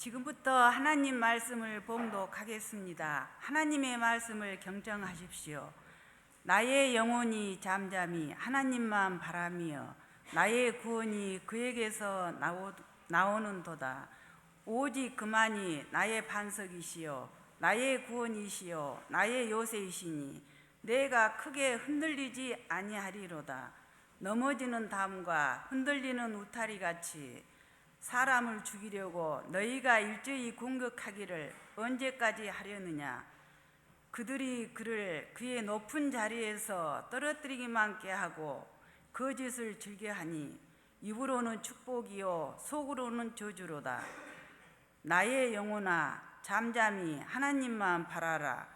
지금부터 하나님 말씀을 봉독하겠습니다. 하나님의 말씀을 경청하십시오. 나의 영혼이 잠잠히 하나님만 바라며 나의 구원이 그에게서 나오는도다. 오직 그만이 나의 반석이시요 나의 구원이시요 나의 요새이시니 내가 크게 흔들리지 아니하리로다. 넘어지는 담과 흔들리는 우타리같이 사람을 죽이려고 너희가 일제히 공격하기를 언제까지 하려느냐. 그들이 그를 그의 높은 자리에서 떨어뜨리기만 꾀하고 거짓을 즐겨하니 입으로는 축복이요 속으로는 저주로다. 나의 영혼아 잠잠히 하나님만 바라라.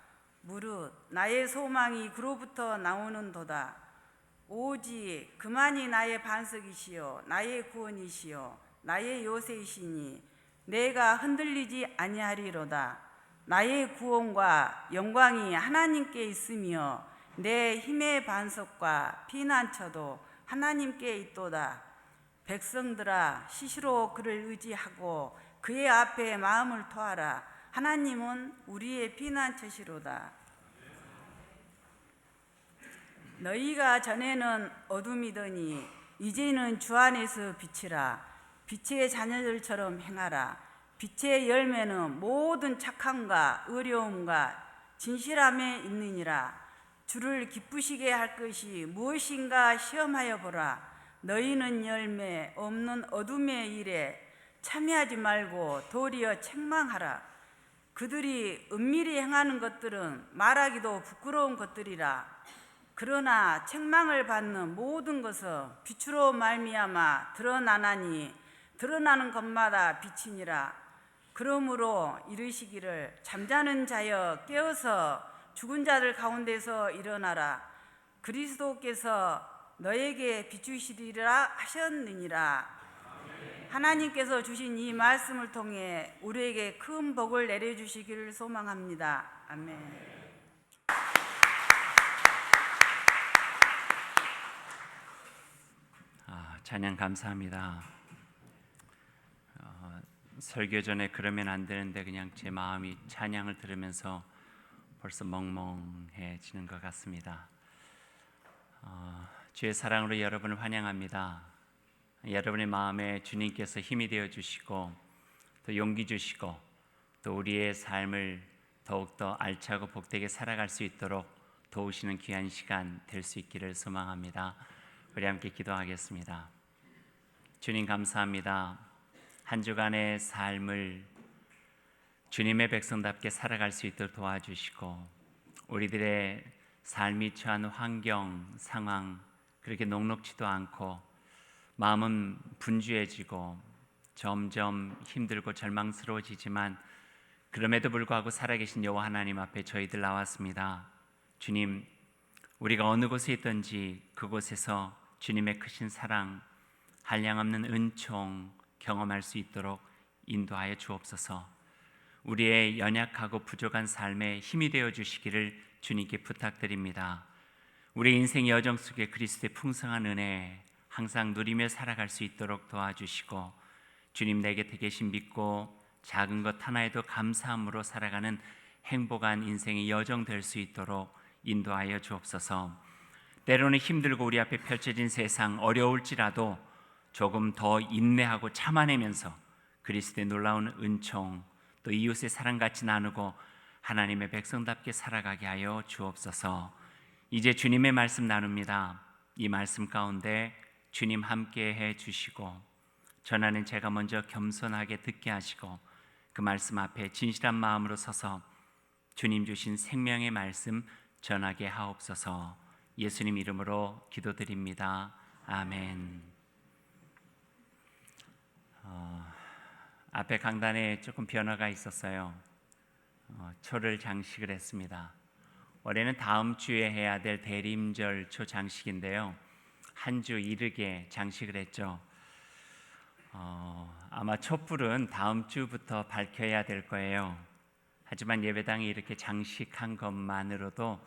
무릇 나의 소망이 그로부터 나오는도다. 오직 그만이 나의 반석이시요 나의 구원이시요 나의 요새이시니 내가 흔들리지 아니하리로다. 나의 구원과 영광이 하나님께 있으며 내 힘의 반석과 피난처도 하나님께 있도다. 백성들아 시시로 그를 의지하고 그의 앞에 마음을 토하라. 하나님은 우리의 피난처시로다. 너희가 전에는 어둠이더니 이제는 주 안에서 빛이라. 빛의 자녀들처럼 행하라. 빛의 열매는 모든 착함과 의로움과 진실함에 있느니라. 주를 기쁘시게 할 것이 무엇인가 시험하여 보라. 너희는 열매 없는 어둠의 일에 참여하지 말고 도리어 책망하라. 그들이 은밀히 행하는 것들은 말하기도 부끄러운 것들이라. 그러나 책망을 받는 모든 것은 빛으로 말미암아 드러나나니 드러나는 것마다 빛이니라. 그러므로 이르시기를 잠자는 자여 깨어서 죽은 자들 가운데서 일어나라. 그리스도께서 너에게 비추시리라 하셨느니라. 하나님께서 주신 이 말씀을 통해 우리에게 큰 복을 내려주시기를 소망합니다. 아멘. 찬양 감사합니다. 설교 전에 그러면 안 되는데 그냥 제 마음이 찬양을 들으면서 벌써 멍멍해지는 것 같습니다. 주의 사랑으로 여러분을 환영합니다. 여러분의 마음에 주님께서 힘이 되어 주시고 또 용기 주시고 또 우리의 삶을 더욱더 알차고 복되게 살아갈 수 있도록 도우시는 귀한 시간 될 수 있기를 소망합니다. 우리 함께 기도하겠습니다. 주님 감사합니다. 한 주간의 삶을 주님의 백성답게 살아갈 수 있도록 도와주시고 우리들의 삶이 처한 환경, 상황 그렇게 녹록지도 않고 마음은 분주해지고 점점 힘들고 절망스러워지지만 그럼에도 불구하고 살아계신 여호와 하나님 앞에 저희들 나왔습니다. 주님, 우리가 어느 곳에 있든지 그곳에서 주님의 크신 사랑, 한량없는 은총 경험할 수 있도록 인도하여 주옵소서. 우리의 연약하고 부족한 삶에 힘이 되어 주시기를 주님께 부탁드립니다. 우리 인생 여정 속에 그리스도의 풍성한 은혜 항상 누리며 살아갈 수 있도록 도와주시고 주님 내 곁에 계신 믿고 작은 것 하나에도 감사함으로 살아가는 행복한 인생의 여정 될 수 있도록 인도하여 주옵소서. 때로는 힘들고 우리 앞에 펼쳐진 세상 어려울지라도 조금 더 인내하고 참아내면서 그리스도의 놀라운 은총 또 이웃의 사랑같이 나누고 하나님의 백성답게 살아가게 하여 주옵소서. 이제 주님의 말씀 나눕니다. 이 말씀 가운데 주님 함께 해 주시고 전하는 제가 먼저 겸손하게 듣게 하시고 그 말씀 앞에 진실한 마음으로 서서 주님 주신 생명의 말씀 전하게 하옵소서. 예수님 이름으로 기도드립니다. 아멘. 앞에 강단에 조금 변화가 있었어요. 초를 장식을 했습니다. 올해는 다음 주에 해야 될 대림절 초 장식인데요. 한 주 이르게 장식을 했죠. 아마 촛불은 다음 주부터 밝혀야 될 거예요. 하지만 예배당이 이렇게 장식한 것만으로도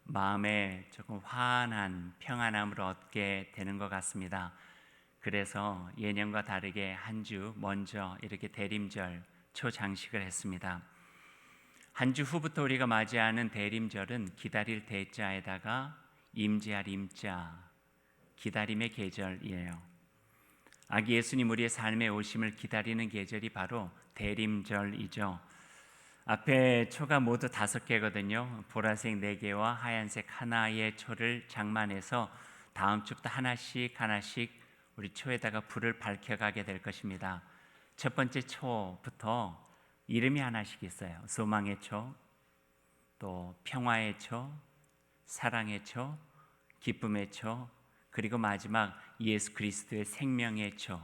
마음에 조금 환한 평안함을 얻게 되는 것 같습니다. 그래서 예년과 다르게 한 주 먼저 이렇게 대림절 초 장식을 했습니다. 한 주 후부터 우리가 맞이하는 대림절은 기다릴 대자에다가 임재할 임자, 기다림의 계절이에요. 아기 예수님 우리의 삶에 오심을 기다리는 계절이 바로 대림절이죠. 앞에 초가 모두 5개거든요. 보라색 4개와 하얀색 하나의 초를 장만해서 다음 주부터 하나씩 우리 초에다가 불을 밝혀가게 될 것입니다. 첫 번째 초부터 이름이 하나씩 있어요. 소망의 초, 또 평화의 초, 사랑의 초, 기쁨의 초, 그리고 마지막 예수 그리스도의 생명의 초.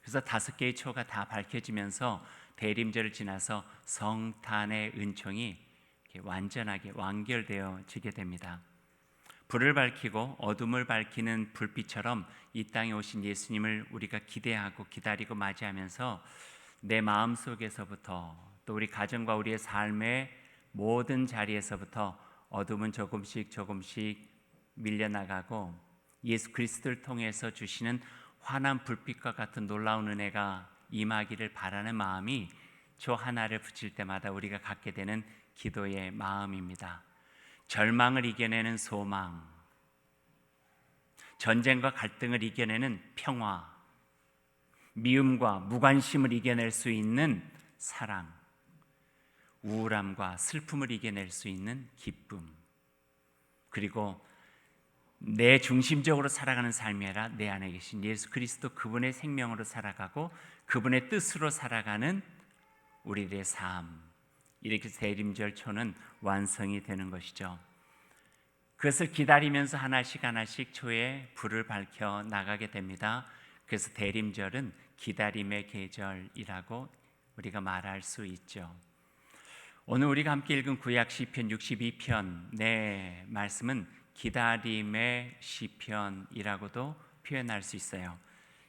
그래서 5개의 초가 다 밝혀지면서 대림절을 지나서 성탄의 은총이 완전하게 완결되어지게 됩니다. 불을 밝히고 어둠을 밝히는 불빛처럼 이 땅에 오신 예수님을 우리가 기대하고 기다리고 맞이하면서 내 마음속에서부터 또 우리 가정과 우리의 삶의 모든 자리에서부터 어둠은 조금씩 밀려나가고 예수 그리스도를 통해서 주시는 환한 불빛과 같은 놀라운 은혜가 임하기를 바라는 마음이 초 하나를 붙일 때마다 우리가 갖게 되는 기도의 마음입니다. 절망을 이겨내는 소망, 전쟁과 갈등을 이겨내는 평화, 미움과 무관심을 이겨낼 수 있는 사랑, 우울함과 슬픔을 이겨낼 수 있는 기쁨, 그리고 내 중심적으로 살아가는 삶이 아니라 내 안에 계신 예수 그리스도 그분의 생명으로 살아가고 그분의 뜻으로 살아가는 우리들의 삶, 이렇게 대림절 초는 완성이 되는 것이죠. 그것을 기다리면서 하나씩 초에 불을 밝혀 나가게 됩니다. 그래서 대림절은 기다림의 계절이라고 우리가 말할 수 있죠. 오늘 우리가 함께 읽은 구약 시편 62편 내 말씀은 기다림의 시편이라고도 표현할 수 있어요.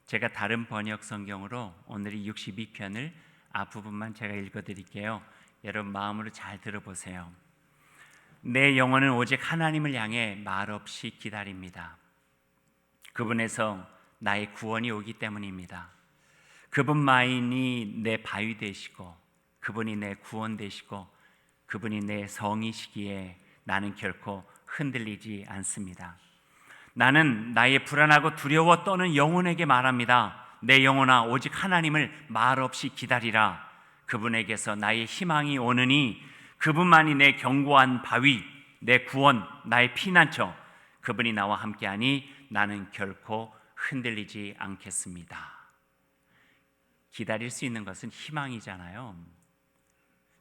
제가 다른 번역 성경으로 오늘 이 62편을 앞부분만 제가 읽어드릴게요. 여러분 마음으로 잘 들어보세요. 내 영혼은 오직 하나님을 향해 말없이 기다립니다. 그분에서 나의 구원이 오기 때문입니다. 그분만이 내 바위 되시고 그분이 내 구원 되시고 그분이 내 성이시기에 나는 결코 흔들리지 않습니다. 나는 나의 불안하고 두려워 떠는 영혼에게 말합니다. 내 영혼아 오직 하나님을 말없이 기다리라. 그분에게서 나의 희망이 오느니 그분만이 내 견고한 바위, 내 구원, 나의 피난처. 그분이 나와 함께하니 나는 결코 흔들리지 않겠습니다. 기다릴 수 있는 것은 희망이잖아요.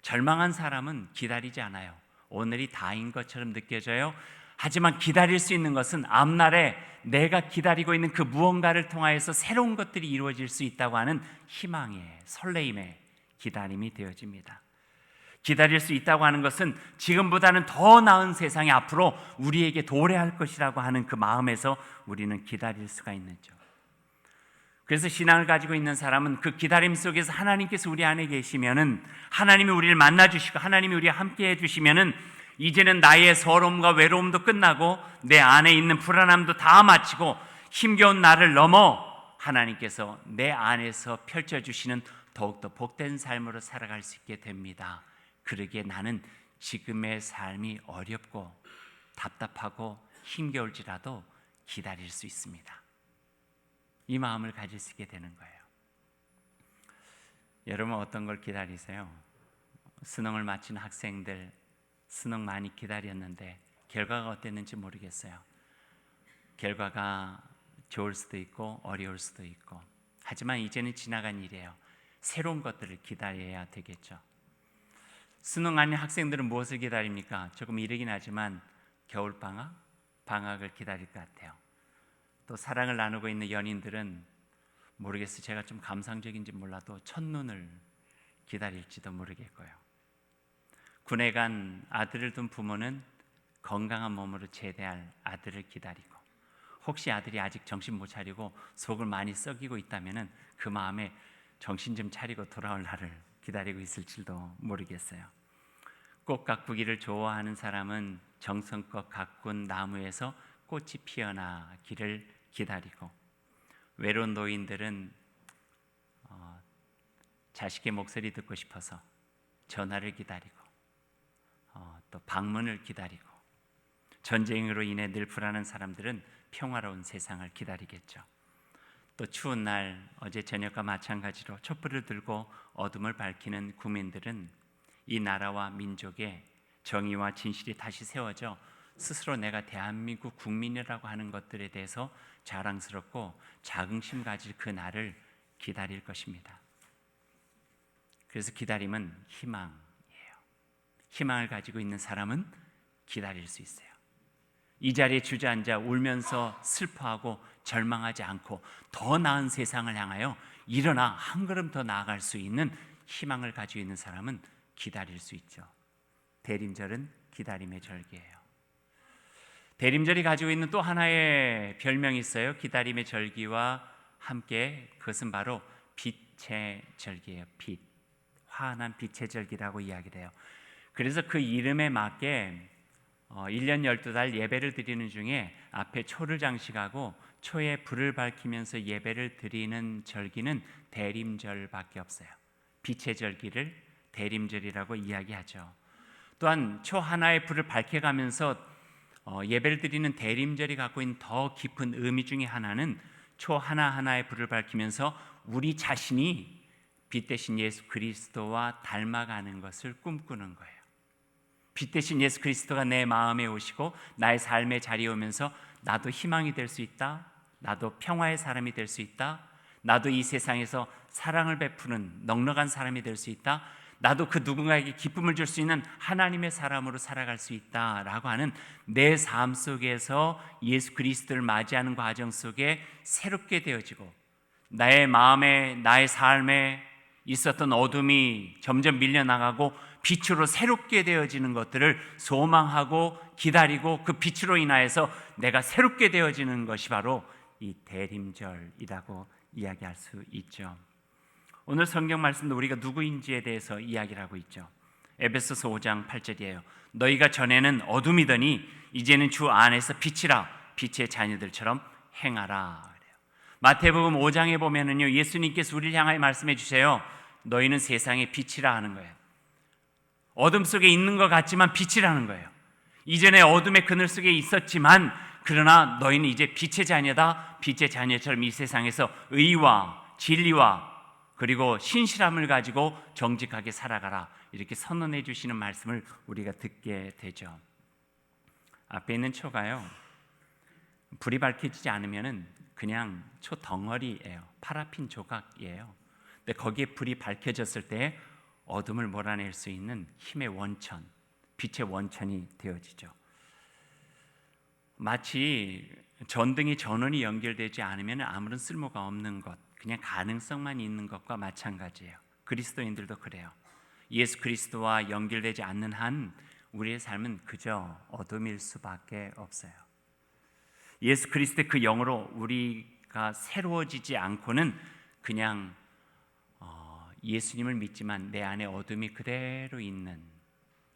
절망한 사람은 기다리지 않아요. 오늘이 다인 것처럼 느껴져요. 하지만 기다릴 수 있는 것은 앞날에 내가 기다리고 있는 그 무언가를 통하여서 새로운 것들이 이루어질 수 있다고 하는 희망의, 설레임의 기다림이 되어집니다. 기다릴 수 있다고 하는 것은 지금보다는 더 나은 세상이 앞으로 우리에게 도래할 것이라고 하는 그 마음에서 우리는 기다릴 수가 있는죠. 그래서 신앙을 가지고 있는 사람은 그 기다림 속에서 하나님께서 우리 안에 계시면은, 하나님이 우리를 만나 주시고 하나님이 우리와 함께 해 주시면은 이제는 나의 서러움과 외로움도 끝나고 내 안에 있는 불안함도 다 마치고 힘겨운 나를 넘어 하나님께서 내 안에서 펼쳐주시는 더욱더 복된 삶으로 살아갈 수 있게 됩니다. 그러기에 나는 지금의 삶이 어렵고 답답하고 힘겨울지라도 기다릴 수 있습니다. 이 마음을 가질 수 있게 되는 거예요. 여러분 어떤 걸 기다리세요? 수능을 마친 학생들 수능 많이 기다렸는데 결과가 어땠는지 모르겠어요. 결과가 좋을 수도 있고 어려울 수도 있고, 하지만 이제는 지나간 일이에요. 새로운 것들을 기다려야 되겠죠. 수능 아닌 학생들은 무엇을 기다립니까? 조금 이르긴 하지만 겨울방학, 방학을 기다릴 것 같아요. 또 사랑을 나누고 있는 연인들은 모르겠어요. 제가 좀 감상적인지 몰라도 첫눈을 기다릴지도 모르겠고요. 군에 간 아들을 둔 부모는 건강한 몸으로 제대할 아들을 기다리고, 혹시 아들이 아직 정신 못 차리고 속을 많이 썩이고 있다면 그 마음에 정신 좀 차리고 돌아올 날을 기다리고 있을지도 모르겠어요. 꽃 가꾸기를 좋아하는 사람은 정성껏 가꾼 나무에서 꽃이 피어나기를 기다리고, 외로운 노인들은 자식의 목소리 듣고 싶어서 전화를 기다리고 또 방문을 기다리고 전쟁으로 인해 늘 불안한 사람들은 평화로운 세상을 기다리겠죠. 또 추운 날 어제 저녁과 마찬가지로 촛불을 들고 어둠을 밝히는 국민들은 이 나라와 민족의 정의와 진실이 다시 세워져 스스로 내가 대한민국 국민이라고 하는 것들에 대해서 자랑스럽고 자긍심 가질 그 날을 기다릴 것입니다. 그래서 기다림은 희망이에요. 희망을 가지고 있는 사람은 기다릴 수 있어요. 이 자리에 주저앉아 울면서 슬퍼하고 절망하지 않고 더 나은 세상을 향하여 일어나 한 걸음 더 나아갈 수 있는 희망을 가지고 있는 사람은 기다릴 수 있죠. 대림절은 기다림의 절기예요. 대림절이 가지고 있는 또 하나의 별명이 있어요. 기다림의 절기와 함께 그것은 바로 빛의 절기예요. 빛, 환한 빛의 절기라고 이야기를 해요. 그래서 그 이름에 맞게 1년 12달 예배를 드리는 중에 앞에 초를 장식하고 초에 불을 밝히면서 예배를 드리는 절기는 대림절밖에 없어요. 빛의 절기를 대림절이라고 이야기하죠. 또한 초 하나의 불을 밝혀가면서 예배를 드리는 대림절이 갖고 있는 더 깊은 의미 중에 하나는 초 하나하나의 불을 밝히면서 우리 자신이 빛 대신 예수 그리스도와 닮아가는 것을 꿈꾸는 거예요. 빛 대신 예수 그리스도가 내 마음에 오시고 나의 삶의 자리에 오면서 나도 희망이 될 수 있다, 나도 평화의 사람이 될 수 있다, 나도 이 세상에서 사랑을 베푸는 넉넉한 사람이 될 수 있다, 나도 그 누군가에게 기쁨을 줄 수 있는 하나님의 사람으로 살아갈 수 있다라고 하는 내 삶 속에서 예수 그리스도를 맞이하는 과정 속에 새롭게 되어지고 나의 마음에 나의 삶에 있었던 어둠이 점점 밀려나가고 빛으로 새롭게 되어지는 것들을 소망하고 기다리고 그 빛으로 인하여서 내가 새롭게 되어지는 것이 바로 이 대림절이라고 이야기할 수 있죠. 오늘 성경 말씀도 우리가 누구인지에 대해서 이야기를 하고 있죠. 에베소서 5장 8절이에요. 너희가 전에는 어둠이더니 이제는 주 안에서 빛이라, 빛의 자녀들처럼 행하라. 그래요. 마태복음 5장에 보면은요, 예수님께서 우리를 향하여 말씀해 주세요. 너희는 세상의 빛이라 하는 거예요. 어둠 속에 있는 것 같지만 빛이라는 거예요. 이전에 어둠의 그늘 속에 있었지만 그러나 너희는 이제 빛의 자녀다. 빛의 자녀처럼 이 세상에서 의와 진리와 그리고 신실함을 가지고 정직하게 살아가라. 이렇게 선언해 주시는 말씀을 우리가 듣게 되죠. 앞에 있는 초가요, 불이 밝혀지지 않으면 그냥 초 덩어리예요. 파라핀 조각이에요. 근데 거기에 불이 밝혀졌을 때 어둠을 몰아낼 수 있는 힘의 원천, 빛의 원천이 되어지죠. 마치 전등이 전원이 연결되지 않으면 아무런 쓸모가 없는 것, 그냥 가능성만 있는 것과 마찬가지예요. 그리스도인들도 그래요. 예수 그리스도와 연결되지 않는 한 우리의 삶은 그저 어둠일 수밖에 없어요. 예수 그리스도의 그 영으로 우리가 새로워지지 않고는 그냥 예수님을 믿지만 내 안에 어둠이 그대로 있는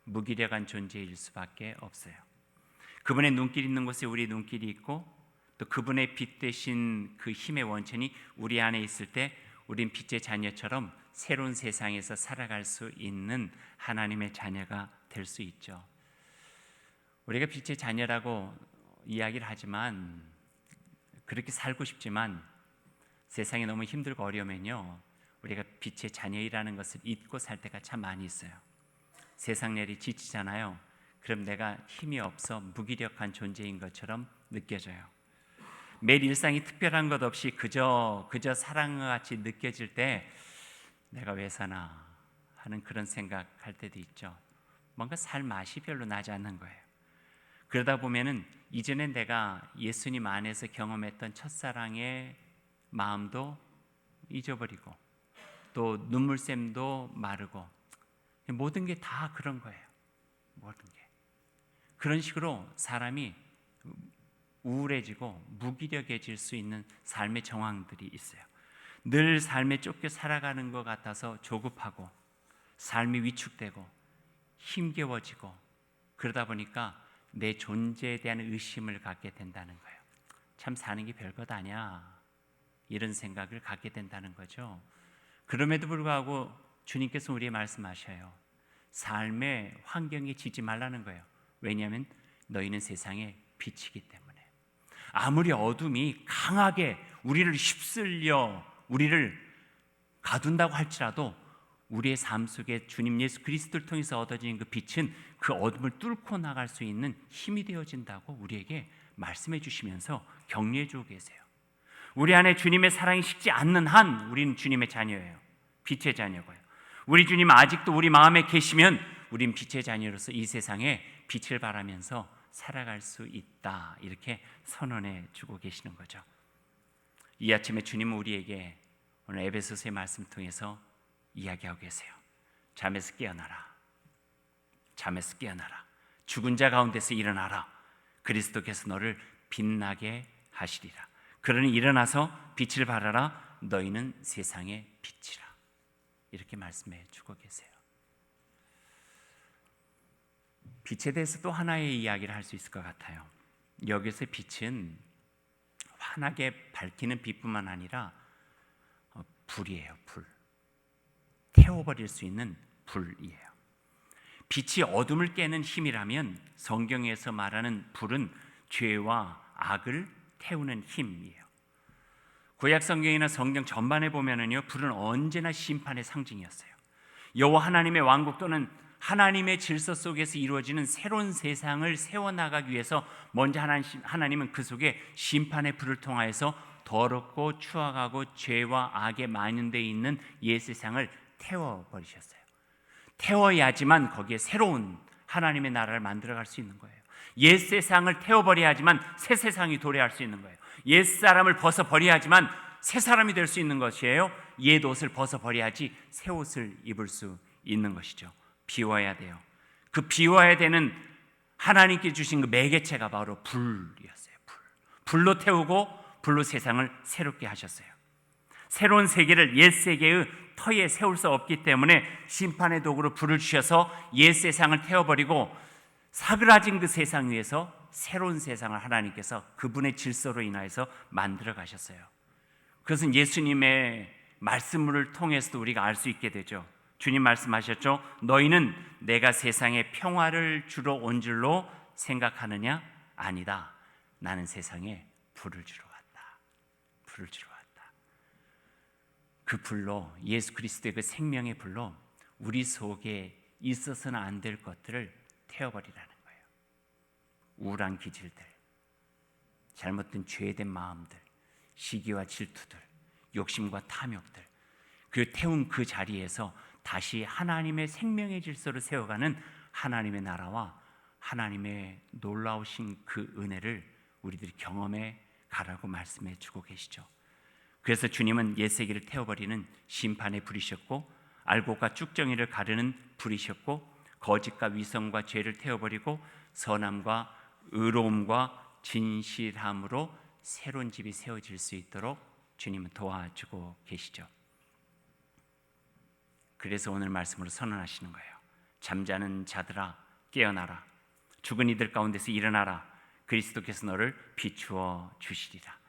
무기력한 존재일 수밖에 없어요. 그분의 눈길 있는 곳에 우리 눈길이 있고 또 그분의 빛 되신 그 힘의 원천이 우리 안에 있을 때 우린 빛의 자녀처럼 새로운 세상에서 살아갈 수 있는 하나님의 자녀가 될 수 있죠. 우리가 빛의 자녀라고 이야기를 하지만 그렇게 살고 싶지만 세상이 너무 힘들고 어려우면요, 우리가 빛의 자녀이라는 것을 잊고 살 때가 참 많이 있어요. 세상 일이 지치잖아요. 그럼 내가 힘이 없어 무기력한 존재인 것처럼 느껴져요. 매일 일상이 특별한 것 없이 그저 사랑과 같이 느껴질 때 내가 왜 사나 하는 그런 생각할 때도 있죠. 뭔가 살 맛이 별로 나지 않는 거예요. 그러다 보면은 이전에 내가 예수님 안에서 경험했던 첫사랑의 마음도 잊어버리고 또 눈물샘도 마르고 모든 게 다 그런 거예요. 모든 게 그런 식으로 사람이 우울해지고 무기력해질 수 있는 삶의 정황들이 있어요. 늘 삶에 쫓겨 살아가는 것 같아서 조급하고 삶이 위축되고 힘겨워지고 그러다 보니까 내 존재에 대한 의심을 갖게 된다는 거예요. 참 사는 게 별것 아니야, 이런 생각을 갖게 된다는 거죠. 그럼에도 불구하고 주님께서 우리에게 말씀하셔요. 삶의 환경에 지지 말라는 거예요. 왜냐하면 너희는 세상의 빛이기 때문에. 아무리 어둠이 강하게 우리를 휩쓸려 우리를 가둔다고 할지라도 우리의 삶 속에 주님 예수 그리스도를 통해서 얻어지는 그 빛은 그 어둠을 뚫고 나갈 수 있는 힘이 되어진다고 우리에게 말씀해 주시면서 격려해 주고 계세요. 우리 안에 주님의 사랑이 식지 않는 한 우리는 주님의 자녀예요. 빛의 자녀고요. 우리 주님 아직도 우리 마음에 계시면 우린 빛의 자녀로서 이 세상에 빛을 발하면서 살아갈 수 있다. 이렇게 선언해 주고 계시는 거죠. 이 아침에 주님은 우리에게 오늘 에베소서의 말씀 통해서 이야기하고 계세요. 잠에서 깨어나라. 잠에서 깨어나라. 죽은 자 가운데서 일어나라. 그리스도께서 너를 빛나게 하시리라. 그러니 일어나서 빛을 발하라. 너희는 세상의 빛이라. 이렇게 말씀해 주고 계세요. 빛에 대해서 또 하나의 이야기를 할 수 있을 것 같아요. 여기서 빛은 환하게 밝히는 빛뿐만 아니라 불이에요. 불. 태워버릴 수 있는 불이에요. 빛이 어둠을 깨는 힘이라면 성경에서 말하는 불은 죄와 악을 태우는 힘이에요. 구약 성경이나 성경 전반에 보면은요, 불은 언제나 심판의 상징이었어요. 여호와 하나님의 왕국 또는 하나님의 질서 속에서 이루어지는 새로운 세상을 세워나가기 위해서 먼저 하나님은 그 속에 심판의 불을 통하여서 더럽고 추악하고 죄와 악에 만연되어 있는 옛 세상을 태워버리셨어요. 태워야지만 거기에 새로운 하나님의 나라를 만들어갈 수 있는 거예요. 옛 세상을 태워버려야지만 새 세상이 도래할 수 있는 거예요. 옛 사람을 벗어버려야지만 새 사람이 될 수 있는 것이에요. 옛 옷을 벗어버려야지 새 옷을 입을 수 있는 것이죠. 비워야 돼요. 그 비워야 되는 하나님께 주신 그 매개체가 바로 불이었어요. 불로 태우고 불로 세상을 새롭게 하셨어요. 새로운 세계를 옛 세계의 터에 세울 수 없기 때문에 심판의 도구로 불을 주셔서 옛 세상을 태워버리고 사그라진 그 세상 위에서 새로운 세상을 하나님께서 그분의 질서로 인하여서 만들어 가셨어요. 그것은 예수님의 말씀을 통해서도 우리가 알 수 있게 되죠. 주님 말씀하셨죠. 너희는 내가 세상에 평화를 주러 온 줄로 생각하느냐? 아니다. 나는 세상에 불을 주러 왔다. 불을 주러 왔다. 그 불로, 예수 그리스도의 그 생명의 불로 우리 속에 있어서는 안 될 것들을 태워버리라는 거예요. 우울한 기질들, 잘못된 죄된 마음들, 시기와 질투들, 욕심과 탐욕들, 그 태운 그 자리에서 다시 하나님의 생명의 질서를 세워가는 하나님의 나라와 하나님의 놀라우신 그 은혜를 우리들이 경험해 가라고 말씀해 주고 계시죠. 그래서 주님은 옛 세계를 태워버리는 심판의 불이셨고, 알곡과 쭉정이를 가르는 불이셨고, 거짓과 위선과 죄를 태워버리고 선함과 의로움과 진실함으로 새로운 집이 세워질 수 있도록 주님은 도와주고 계시죠. 그래서 오늘 말씀으로 선언하시는 거예요. 잠자는 자들아 깨어나라. 죽은 이들 가운데서 일어나라. 그리스도께서 너를 비추어 주시리라.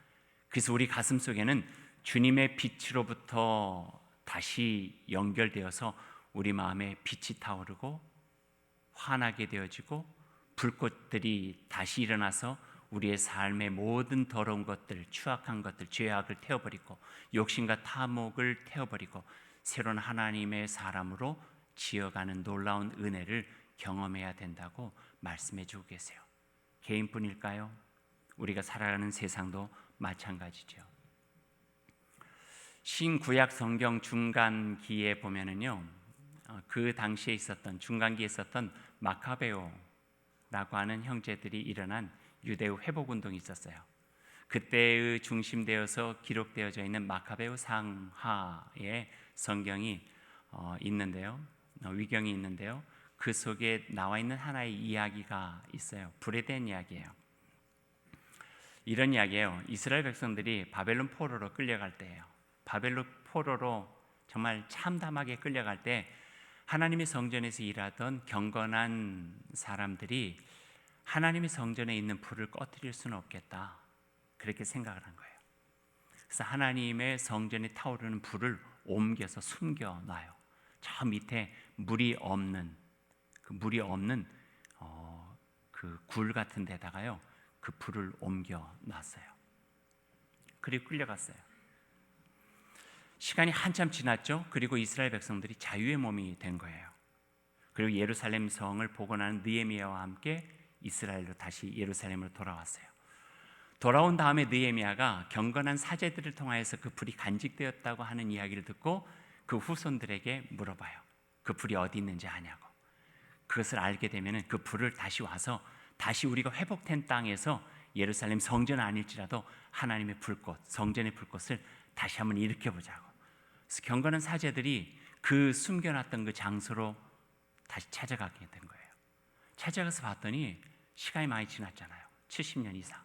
그래서 우리 가슴 속에는 주님의 빛으로부터 다시 연결되어서 우리 마음에 빛이 타오르고 환하게 되어지고 불꽃들이 다시 일어나서 우리의 삶의 모든 더러운 것들, 추악한 것들, 죄악을 태워버리고 욕심과 탐욕을 태워버리고 새로운 하나님의 사람으로 지어가는 놀라운 은혜를 경험해야 된다고 말씀해 주고 계세요. 개인뿐일까요? 우리가 살아가는 세상도 마찬가지죠. 신구약 성경 중간기에 보면은요, 그 당시에 있었던 중간기에 있었던 마카베오라고 하는 형제들이 일어난 유대의 회복 운동이 있었어요. 그때의 중심되어서 기록되어져 있는 마카베오 상하의 성경이 있는데요, 위경이 있는데요, 그 속에 나와 있는 하나의 이야기가 있어요. 불에 대한 이야기예요. 이런 이야기예요. 이스라엘 백성들이 바벨론 포로로 끌려갈 때예요. 바벨론 포로로 정말 참담하게 끌려갈 때 하나님의 성전에서 일하던 경건한 사람들이 하나님의 성전에 있는 불을 꺼뜨릴 수는 없겠다, 그렇게 생각을 한 거예요. 그래서 하나님의 성전에 타오르는 불을 옮겨서 숨겨 놔요. 저 밑에 물이 없는 그 굴 같은 데다가요, 그 불을 옮겨 놨어요. 그리고 끌려갔어요. 시간이 한참 지났죠. 그리고 이스라엘 백성들이 자유의 몸이 된 거예요. 그리고 예루살렘 성을 복원하는 느헤미야와 함께 이스라엘로 다시 예루살렘으로 돌아왔어요. 돌아온 다음에 느헤미야가 경건한 사제들을 통하여서 그 불이 간직되었다고 하는 이야기를 듣고 그 후손들에게 물어봐요. 그 불이 어디 있는지 아냐고. 그것을 알게 되면 그 불을 다시 와서 다시 우리가 회복된 땅에서 예루살렘 성전 아닐지라도 하나님의 불꽃, 성전의 불꽃을 다시 한번 일으켜보자고. 그래서 경건한 사제들이 그 숨겨놨던 그 장소로 다시 찾아가게 된 거예요. 찾아가서 봤더니 시간이 많이 지났잖아요. 70년 이상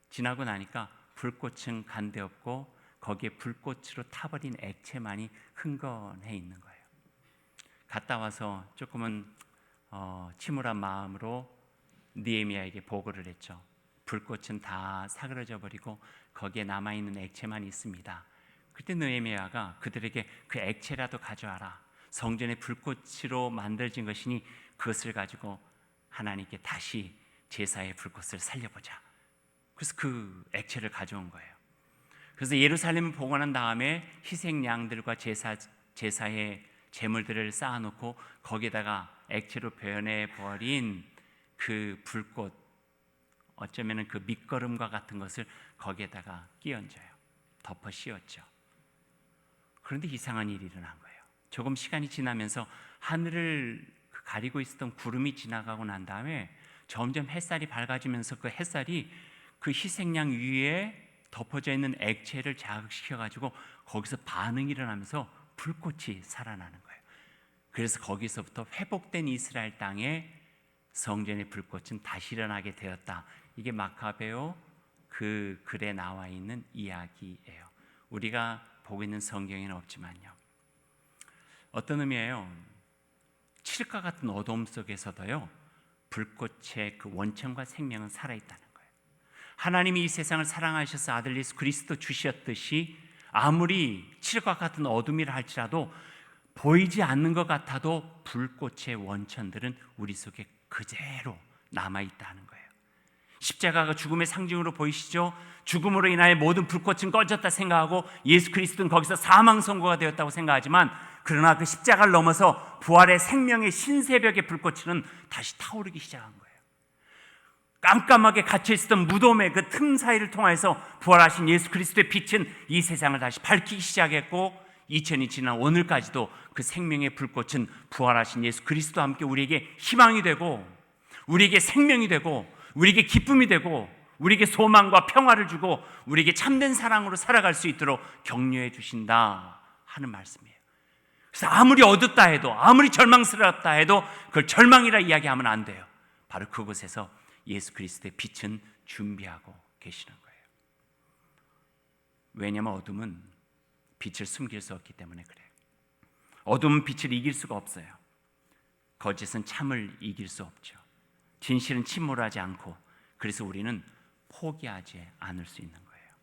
지나고 나니까 불꽃은 간데없고 거기에 불꽃으로 타버린 액체만이 흥건해 있는 거예요. 갔다 와서 조금은 침울한 마음으로 느헤미야에게 보고를 했죠. 불꽃은 다 사그러져 버리고 거기에 남아있는 액체만 있습니다. 그때 느헤미야가 그들에게 그 액체라도 가져와라. 성전의 불꽃으로 만들어진 것이니 그것을 가지고 하나님께 다시 제사의 불꽃을 살려보자. 그래서 그 액체를 가져온 거예요. 그래서 예루살렘을 복원한 다음에 희생 양들과 제사의 제물들을 쌓아놓고 거기에다가 액체로 표현해버린 그 불꽃, 어쩌면 그 밑거름과 같은 것을 거기에다가 끼얹어요. 덮어 씌웠죠. 그런데 이상한 일이 일어난 거예요. 조금 시간이 지나면서 하늘을 가리고 있었던 구름이 지나가고 난 다음에 점점 햇살이 밝아지면서 그 햇살이 그 희생양 위에 덮어져 있는 액체를 자극시켜가지고 거기서 반응이 일어나면서 불꽃이 살아나는 거예요. 그래서 거기서부터 회복된 이스라엘 땅에 성전의 불꽃은 다시 일어나게 되었다. 이게 마카베오 그 글에 나와 있는 이야기예요. 우리가 보고 있는 성경에는 없지만요. 어떤 의미예요? 칠흑과 같은 어둠 속에서도요, 불꽃의 그 원천과 생명은 살아있다는 거예요. 하나님이 이 세상을 사랑하셔서 아들 예수 그리스도 주셨듯이 아무리 칠흑과 같은 어둠이라 할지라도 보이지 않는 것 같아도 불꽃의 원천들은 우리 속에 그대로 남아있다는 거예요. 십자가가 죽음의 상징으로 보이시죠? 죽음으로 인하여 모든 불꽃은 꺼졌다 생각하고 예수 그리스도는 거기서 사망 선고가 되었다고 생각하지만, 그러나 그 십자가를 넘어서 부활의 생명의 신새벽의 불꽃은 다시 타오르기 시작한 거예요. 깜깜하게 갇혀있었던 무덤의 그 틈 사이를 통해서 부활하신 예수 그리스도의 빛은 이 세상을 다시 밝히기 시작했고, 2000이 지난 오늘까지도 그 생명의 불꽃은 부활하신 예수 그리스도와 함께 우리에게 희망이 되고, 우리에게 생명이 되고, 우리에게 기쁨이 되고, 우리에게 소망과 평화를 주고, 우리에게 참된 사랑으로 살아갈 수 있도록 격려해 주신다 하는 말씀이에요. 그래서 아무리 어둡다 해도, 아무리 절망스럽다 해도 그걸 절망이라 이야기하면 안 돼요. 바로 그곳에서 예수 그리스도의 빛은 준비하고 계시는 거예요. 왜냐하면 어둠은 빛을 숨길 수 없기 때문에 그래요. 어둠은 빛을 이길 수가 없어요. 거짓은 참을 이길 수 없죠. 진실은 침몰하지 않고, 그래서 우리는 포기하지 않을 수 있는 거예요.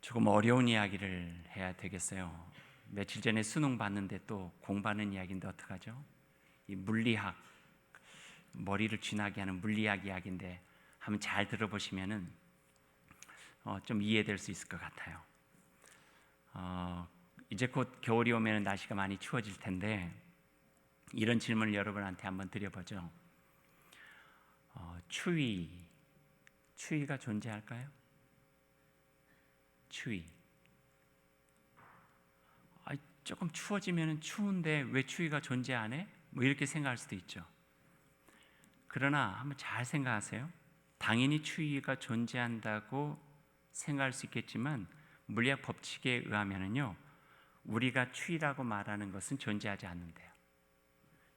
조금 어려운 이야기를 해야 되겠어요. 며칠 전에 수능 봤는데 또 공부하는 이야기인데 어떡하죠? 이 물리학, 머리를 쥐나게 하는 물리학 이야기인데 한번 잘 들어보시면은 좀 이해될 수 있을 것 같아요. 이제 곧 겨울이 오면 날씨가 많이 추워질 텐데 이런 질문을 여러분한테 한번 드려보죠. 추위가 존재할까요? 추위. 조금 추워지면 추운데 왜 추위가 존재 안 해? 뭐 이렇게 생각할 수도 있죠. 그러나 한번 잘 생각하세요. 당연히 추위가 존재한다고 생각할 수 있겠지만 물리학 법칙에 의하면은요, 우리가 추위라고 말하는 것은 존재하지 않는데요.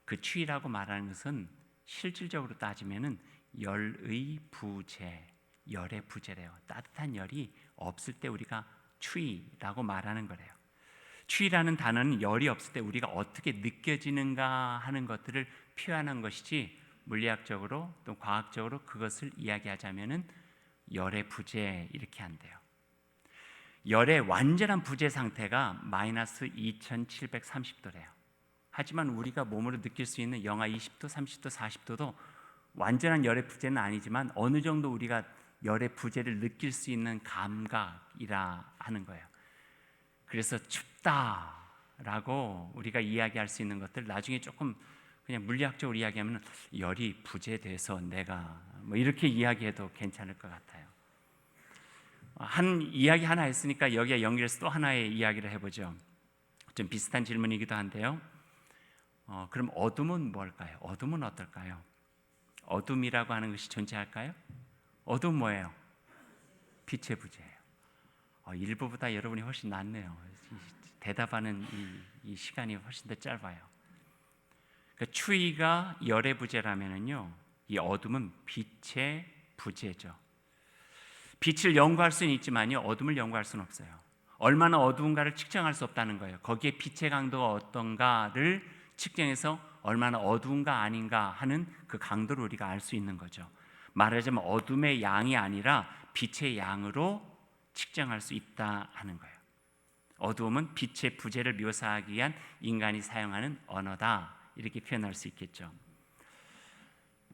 그 추위라고 말하는 것은 실질적으로 따지면은 열의 부재, 열의 부재래요. 따뜻한 열이 없을 때 우리가 추위라고 말하는 거래요. 추위라는 단어는 열이 없을 때 우리가 어떻게 느껴지는가 하는 것들을 표현한 것이지, 물리학적으로 또 과학적으로 그것을 이야기하자면은 열의 부재 이렇게 한대요. 열의 완전한 부재 상태가 마이너스 2730도래요. 하지만 우리가 몸으로 느낄 수 있는 영하 20도, 30도, 40도도 완전한 열의 부재는 아니지만 어느 정도 우리가 열의 부재를 느낄 수 있는 감각이라 하는 거예요. 그래서 춥다라고 우리가 이야기할 수 있는 것들 나중에 조금 그냥 물리학적으로 이야기하면 열이 부재돼서 내가 뭐 이렇게 이야기해도 괜찮을 것 같아요. 한 이야기 하나 했으니까 여기에 연결해서 또 하나의 이야기를 해보죠. 좀 비슷한 질문이기도 한데요. 그럼 어둠은 뭘까요? 어둠은 어떨까요? 어둠이라고 하는 것이 존재할까요? 어둠 뭐예요? 빛의 부재예요. 일부보다 여러분이 훨씬 낫네요. 대답하는 이 시간이 훨씬 더 짧아요. 그러니까 추위가 열의 부재라면은요, 이 어둠은 빛의 부재죠. 빛을 연구할 수는 있지만요, 어둠을 연구할 수는 없어요. 얼마나 어두운가를 측정할 수 없다는 거예요. 거기에 빛의 강도가 어떤가를 측정해서 얼마나 어두운가 아닌가 하는 그 강도를 우리가 알 수 있는 거죠. 말하자면 어둠의 양이 아니라 빛의 양으로 측정할 수 있다 하는 거예요. 어두움은 빛의 부재를 묘사하기 위한 인간이 사용하는 언어다, 이렇게 표현할 수 있겠죠.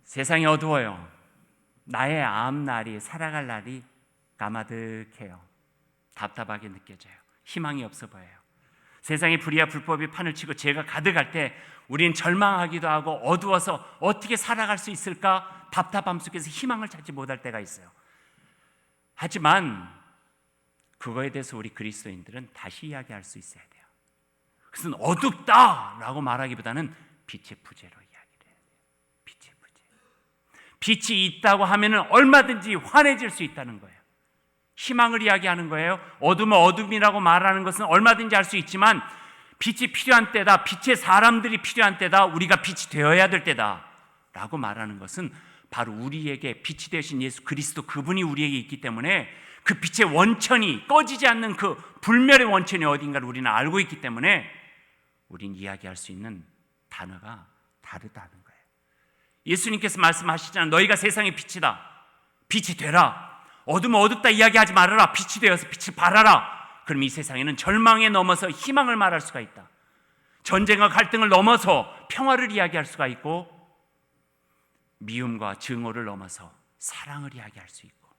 세상이 어두워요. 나의 앞날이, 살아갈 날이 까마득해요. 답답하게 느껴져요. 희망이 없어 보여요. 세상에 불의와 불법이 판을 치고 죄가 가득할 때 우리는 절망하기도 하고 어두워서 어떻게 살아갈 수 있을까 답답함 속에서 희망을 찾지 못할 때가 있어요. 하지만 그거에 대해서 우리 그리스도인들은 다시 이야기할 수 있어야 돼요. 그것은 어둡다라고 말하기보다는 빛의 부재로 이야기를 해야 돼요. 빛의 부재. 빛이 있다고 하면 얼마든지 환해질 수 있다는 거예요. 희망을 이야기하는 거예요. 어둠은 어둠이라고 말하는 것은 얼마든지 할 수 있지만 빛이 필요한 때다, 빛의 사람들이 필요한 때다, 우리가 빛이 되어야 될 때다 라고 말하는 것은 바로 우리에게 빛이 되신 예수 그리스도, 그분이 우리에게 있기 때문에 그 빛의 원천이, 꺼지지 않는 그 불멸의 원천이 어딘가를 우리는 알고 있기 때문에 우린 이야기할 수 있는 단어가 다르다는 거예요. 예수님께서 말씀하시잖아요. 너희가 세상의 빛이다. 빛이 되라. 어둠은 어둡다 이야기하지 말아라. 빛이 되어서 빛을 발하라. 그럼 이 세상에는 절망에 넘어서 희망을 말할 수가 있다. 전쟁과 갈등을 넘어서 평화를 이야기할 수가 있고, 미움과 증오를 넘어서 사랑을 이야기할 수 있고,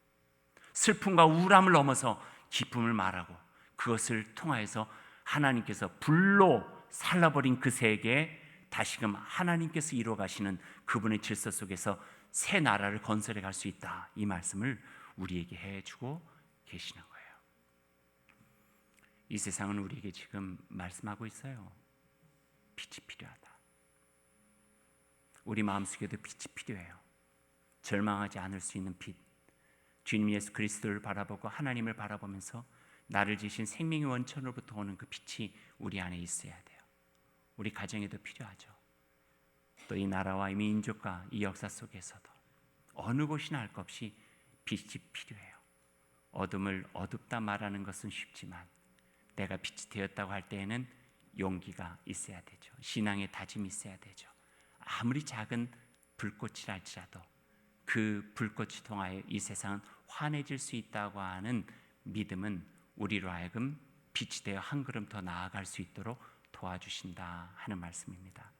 슬픔과 우울함을 넘어서 기쁨을 말하고, 그것을 통하여서 하나님께서 불로 살라버린 그 세계에 다시금 하나님께서 이루어 가시는 그분의 질서 속에서 새 나라를 건설해 갈 수 있다. 이 말씀을 우리에게 해주고 계시는 거예요. 이 세상은 우리에게 지금 말씀하고 있어요. 빛이 필요하다. 우리 마음속에도 빛이 필요해요. 절망하지 않을 수 있는 빛. 주님 예수 그리스도를 바라보고 하나님을 바라보면서 나를 지신 생명의 원천으로부터 오는 그 빛이 우리 안에 있어야 돼요. 우리 가정에도 필요하죠. 또 이 나라와 이 민족과 이 역사 속에서도 어느 곳이나 할 것 없이 빛이 필요해요. 어둠을 어둡다 말하는 것은 쉽지만 내가 빛이 되었다고 할 때에는 용기가 있어야 되죠. 신앙의 다짐이 있어야 되죠. 아무리 작은 불꽃이라 할지라도 그 불꽃이 통하여 이 세상은 환해질 수 있다고 하는 믿음은 우리로 하여금 빛이 되어 한 걸음 더 나아갈 수 있도록 도와주신다 하는 말씀입니다.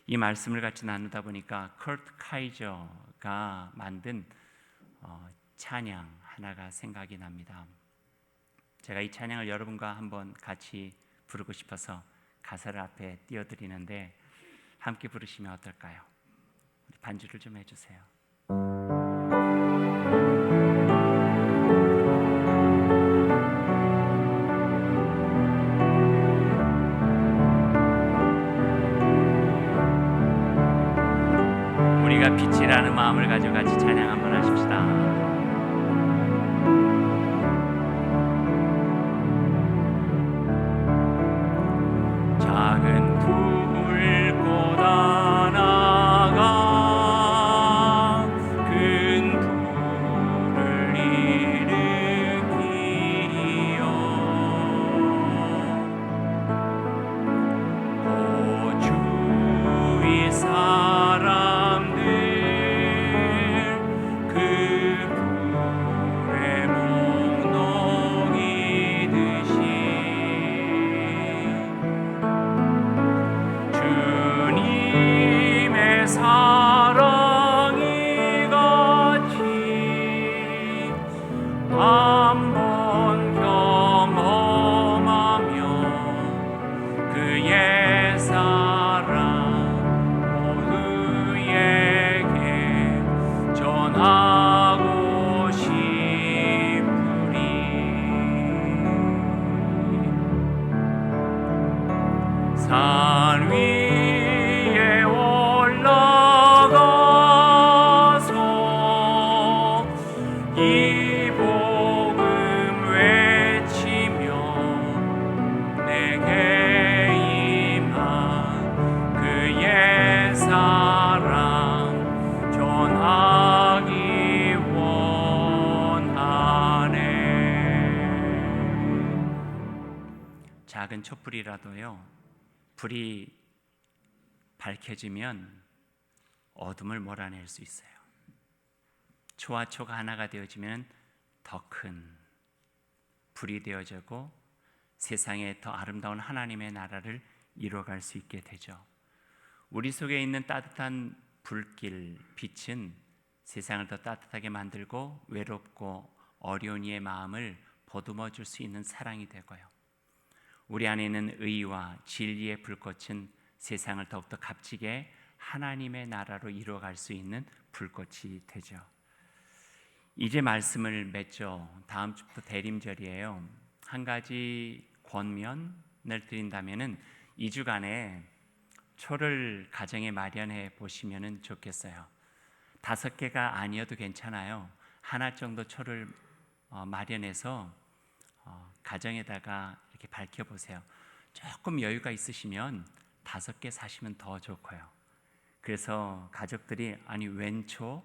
이 말씀을 같이 나누다 보니까 커트 카이저가 만든 찬양 하나가 생각이 납니다. 제가 이 찬양을 여러분과 한번 같이 부르고 싶어서 가사를 앞에 띄워드리는데 함께 부르시면 어떨까요? 반주를 좀 해주세요. 우리가 빛이라는 마음을 가지고 같이 찬양 한번 하십시다. 작은 불꽃 하나가 큰 불을 일으키어 주위 사람들 그 불의 목록이 산 위에 올라가서 이 복음 외치며 내게 임한 그의 사랑 전하기 원하네. 작은 촛불이라도요, 불이 밝혀지면 어둠을 몰아낼 수 있어요. 초와 초가 하나가 되어지면 더 큰 불이 되어지고 세상에 더 아름다운 하나님의 나라를 이루어갈 수 있게 되죠. 우리 속에 있는 따뜻한 불길, 빛은 세상을 더 따뜻하게 만들고 외롭고 어려운 이의 마음을 보듬어 줄 수 있는 사랑이 되고요. 우리 안에 있는 의와 진리의 불꽃은 세상을 더욱더 값지게 하나님의 나라로 이루어갈 수 있는 불꽃이 되죠. 이제 말씀을 맺죠. 다음 주부터 대림절이에요. 한 가지 권면을 드린다면은 2주간에 초를 가정에 마련해 보시면 좋겠어요. 5개가 아니어도 괜찮아요. 하나 정도 초를 마련해서 가정에다가 이렇게 밝혀보세요. 조금 여유가 있으시면 5개 사시면 더 좋고요. 그래서 가족들이 아니 웬 초?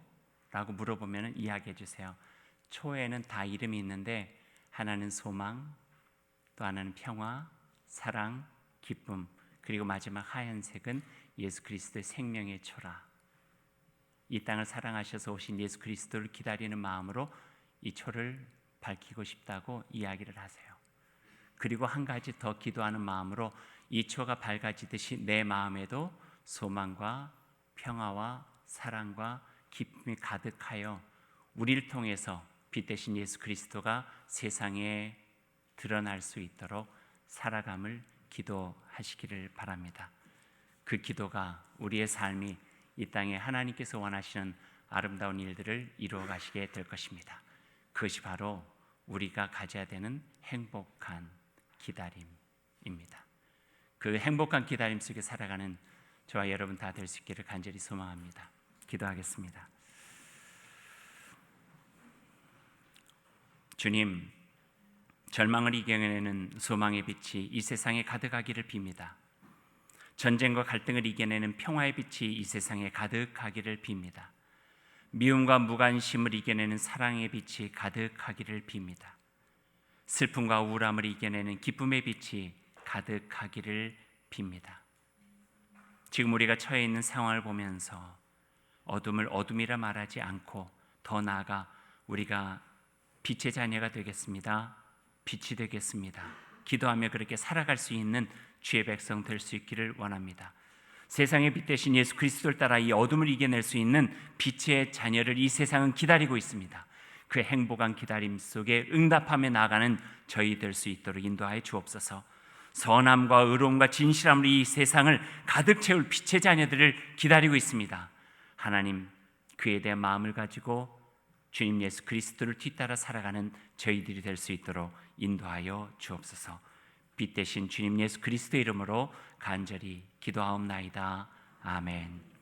라고 물어보면 이야기해 주세요. 초에는 다 이름이 있는데 하나는 소망, 또 하나는 평화, 사랑, 기쁨, 그리고 마지막 하얀색은 예수 그리스도의 생명의 초라. 이 땅을 사랑하셔서 오신 예수 그리스도를 기다리는 마음으로 이 초를 밝히고 싶다고 이야기를 하세요. 그리고 한 가지 더 기도하는 마음으로 이 초가 밝아지듯이 내 마음에도 소망과 평화와 사랑과 기쁨이 가득하여 우리를 통해서 빛 대신 예수 그리스도가 세상에 드러날 수 있도록 살아감을 기도하시기를 바랍니다. 그 기도가 우리의 삶이 이 땅에 하나님께서 원하시는 아름다운 일들을 이루어 가시게 될 것입니다. 그것이 바로 우리가 가져야 되는 행복한 기다림입니다. 그 행복한 기다림 속에 살아가는 저와 여러분 다 될 수 있기를 간절히 소망합니다. 기도하겠습니다. 주님, 절망을 이겨내는 소망의 빛이 이 세상에 가득하기를 빕니다. 전쟁과 갈등을 이겨내는 평화의 빛이 이 세상에 가득하기를 빕니다. 미움과 무관심을 이겨내는 사랑의 빛이 가득하기를 빕니다. 슬픔과 우울함을 이겨내는 기쁨의 빛이 가득하기를 빕니다. 지금 우리가 처해 있는 상황을 보면서 어둠을 어둠이라 말하지 않고 더 나아가 우리가 빛의 자녀가 되겠습니다. 빛이 되겠습니다. 기도하며 그렇게 살아갈 수 있는 주의 백성 될 수 있기를 원합니다. 세상의 빛 대신 예수 그리스도를 따라 이 어둠을 이겨낼 수 있는 빛의 자녀를 이 세상은 기다리고 있습니다. 그 행복한 기다림 속에 응답하며 나아가는 저희 될 수 있도록 인도하여 주옵소서. 선함과 의로움과 진실함으로 이 세상을 가득 채울 빛의 자녀들을 기다리고 있습니다. 하나님, 그에 대한 마음을 가지고 주님 예수 그리스도를 뒤따라 살아가는 저희들이 될 수 있도록 인도하여 주옵소서. 빛 대신 주님 예수 그리스도의 이름으로 간절히 기도하옵나이다. 아멘.